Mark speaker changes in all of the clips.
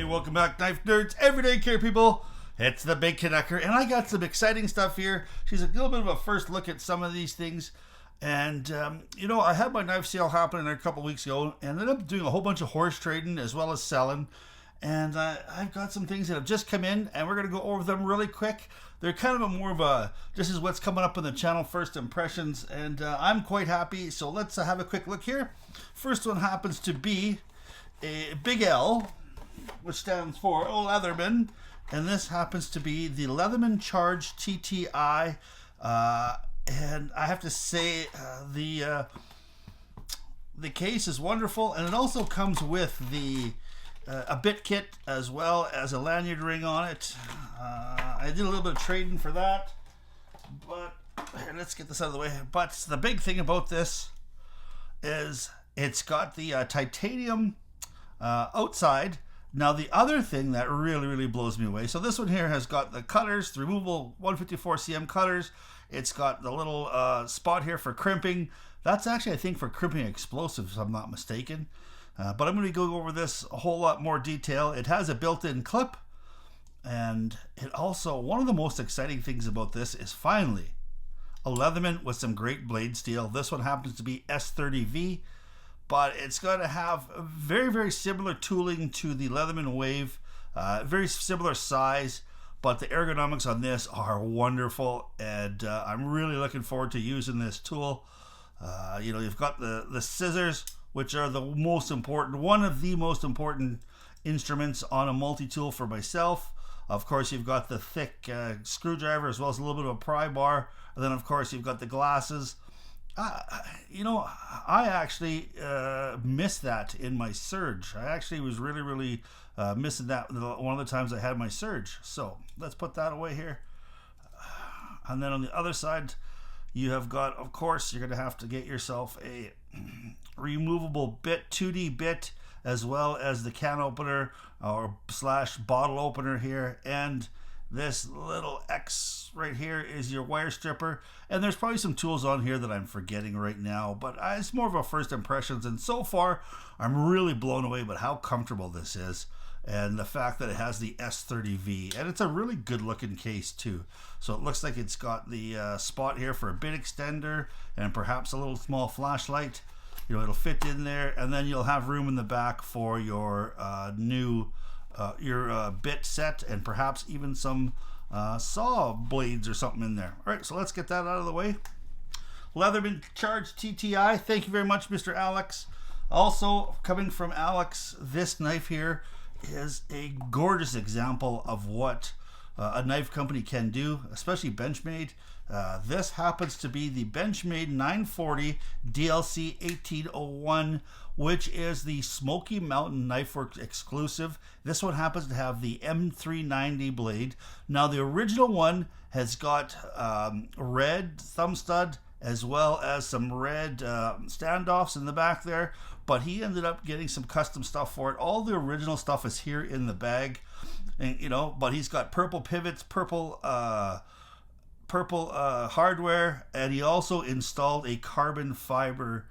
Speaker 1: Hey, welcome back, knife nerds, everyday care people. It's the Big Canucker, and I got some exciting stuff here. She's a little bit of a first look at some of these things. And, I had my knife sale happening a couple weeks ago, and ended up doing a whole bunch of horse trading as well as selling. And I've got some things that have just come in, and we're going to go over them really quick. They're kind of this is what's coming up on the channel, first impressions, and I'm quite happy. So let's have a quick look here. First one happens to be a Big L, which stands for Leatherman, and this happens to be the Leatherman Charge TTI, and I have to say the case is wonderful, and it also comes with a bit kit as well as a lanyard ring on it. I did a little bit of trading for that, but let's get this out of the way. But the big thing about this is it's got the titanium outside. Now the other thing that really blows me away, so this one here has got the cutters, the removable 154 cm cutters. It's got the little spot here for crimping. That's actually, I think, for crimping explosives, if I'm not mistaken. But I'm going to go over this a whole lot more detail. It has a built-in clip, and it also, one of the most exciting things about this is finally a Leatherman with some great blade steel. This one happens to be S30V. But it's going to have very similar tooling to the Leatherman Wave, very similar size, but the ergonomics on this are wonderful, and I'm really looking forward to using this tool. You've got the scissors, which are one of the most important instruments on a multi-tool for myself. Of course, you've got the thick screwdriver as well as a little bit of a pry bar, and then of course you've got the glasses. I actually missed that in my surge. I actually was really missing that one of the times I had my surge. So let's put that away here. And then on the other side, you have got, of course, you're going to have to get yourself a removable bit, 2D bit, as well as the can opener or / bottle opener here. And this little X right here is your wire stripper, and there's probably some tools on here that I'm forgetting right now, but it's more of a first impressions, and so far I'm really blown away by how comfortable this is, and the fact that it has the S30V, and it's a really good looking case too. So it looks like it's got the spot here for a bit extender and perhaps a little small flashlight. It'll fit in there, and then you'll have room in the back for your your bit set, and perhaps even some saw blades or something in there. All right, so let's get that out of the way. Leatherman Charge TTI. Thank you very much, Mr. Alex. Also coming from Alex, this knife here is a gorgeous example of what a knife company can do, especially Benchmade. This happens to be the Benchmade 940 DLC 1801, which is the Smoky Mountain Knifeworks exclusive. This one happens to have the M390 blade. Now the original one has got red thumb stud as well as some red standoffs in the back there, but he ended up getting some custom stuff for it. All the original stuff is here in the bag, and but he's got purple pivots, purple hardware, and he also installed a carbon fiber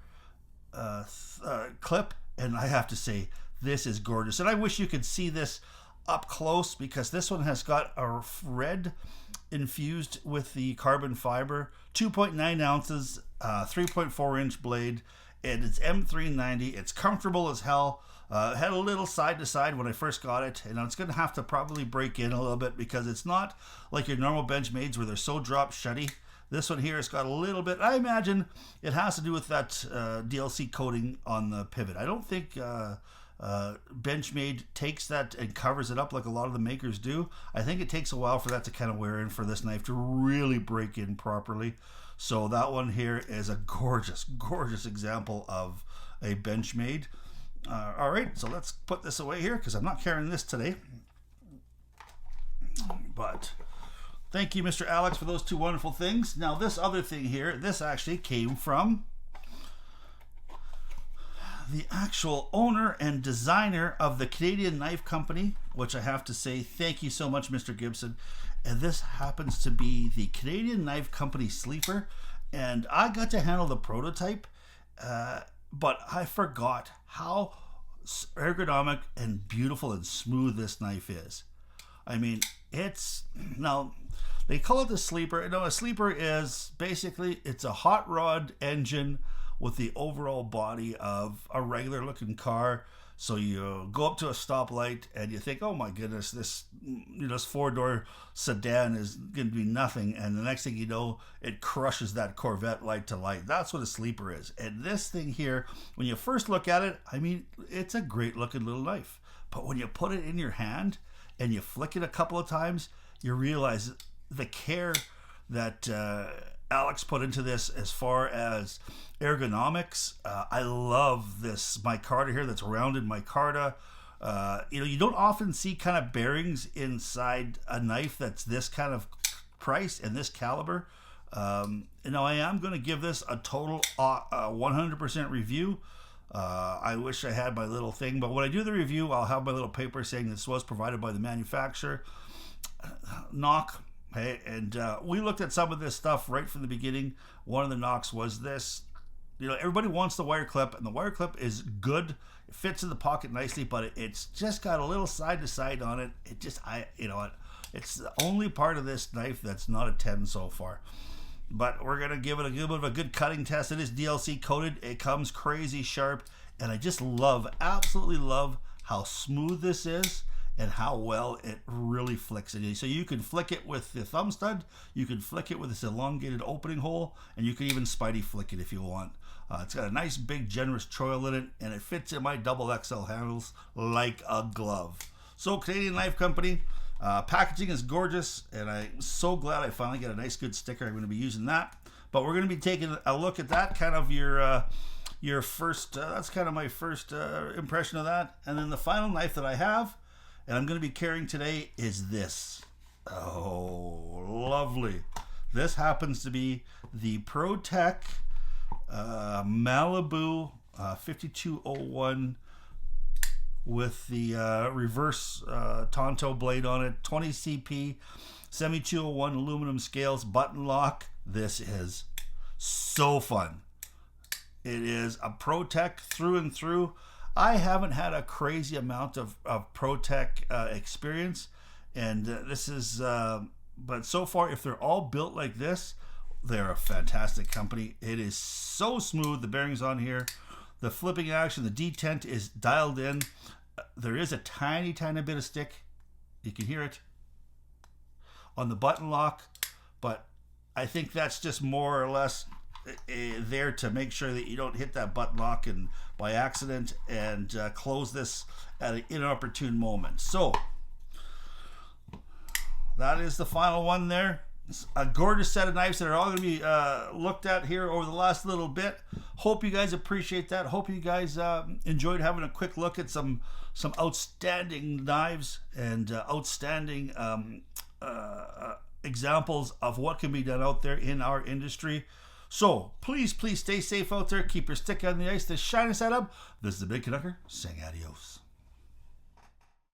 Speaker 1: clip, and I have to say this is gorgeous, and I wish you could see this up close, because this one has got a red infused with the carbon fiber, 2.9 ounces, 3.4 inch blade, and it's M390. It's comfortable as hell. Had a little side to side when I first got it, and it's going to have to probably break in a little bit, because it's not like your normal Benchmades where they're so drop shutty. This one here has got a little bit, I imagine it has to do with that DLC coating on the pivot. I don't think Benchmade takes that and covers it up like a lot of the makers do. I think it takes a while for that to kind of wear in for this knife to really break in properly. So that one here is a gorgeous example of a Benchmade. All right, so let's put this away here, because I'm not carrying this today. But thank you, Mr. Alex, for those two wonderful things. Now this other thing here, this actually came from the actual owner and designer of the Canadian Knife Company, which I have to say thank you so much, Mr. Gibson. And this happens to be the Canadian Knife Company sleeper, and I got to handle the prototype, but I forgot how ergonomic and beautiful and smooth this knife is. I mean, it's, now they call it the sleeper. No, a sleeper is basically, it's a hot rod engine with the overall body of a regular looking car. So you go up to a stoplight and you think, oh my goodness, this, this 4-door sedan is going to be nothing. And the next thing you know, it crushes that Corvette light to light. That's what a sleeper is. And this thing here, when you first look at it, I mean, it's a great looking little knife. But when you put it in your hand and you flick it a couple of times, you realize the care that Alex put into this as far as ergonomics. I love this micarta here that's rounded micarta. You don't often see kind of bearings inside a knife that's this kind of price and this caliber. I am going to give this a total 100% review. I wish I had my little thing, but when I do the review, I'll have my little paper saying this was provided by the manufacturer. Knock. Hey, and we looked at some of this stuff right from the beginning. One of the knocks was this. Everybody wants the wire clip, and the wire clip is good. It fits in the pocket nicely, but it's just got a little side to side on it. It's the only part of this knife that's not a 10 so far. But we're gonna give it a little bit of a good cutting test. It is DLC coated. It comes crazy sharp, and I just absolutely love how smooth this is and how well it really flicks it. So you can flick it with the thumb stud, you can flick it with this elongated opening hole, and you can even Spidey flick it if you want. It's got a nice big generous choil in it, and it fits in my double XL handles like a glove. So Canadian Knife Company, packaging is gorgeous, and I'm so glad I finally got a nice good sticker. I'm going to be using that, but we're going to be taking a look at that, kind of your first, that's kind of my first impression of that. And then the final knife that I have, and I'm going to be carrying today, is this. Oh, lovely. This happens to be the ProTech Malibu 5201 with the reverse Tonto blade on it, 20 CP, 7201 aluminum scales, button lock. This is so fun. It is a ProTech through and through. I haven't had a crazy amount of ProTech experience, and this is, but so far, if they're all built like this, they're a fantastic company. It is so smooth, the bearings on here, the flipping action, the detent is dialed in. There is a tiny bit of stick. You can hear it on the button lock, but I think that's just more or less there to make sure that you don't hit that button lock and by accident and close this at an inopportune moment. So that is the final one there. It's a gorgeous set of knives that are all going to be looked at here over the last little bit. Hope you guys appreciate that. Hope you guys enjoyed having a quick look at some outstanding knives and outstanding examples of what can be done out there in our industry. So please stay safe out there. Keep your stick on the ice. The shiny side up. This is the Big Canucker saying adios.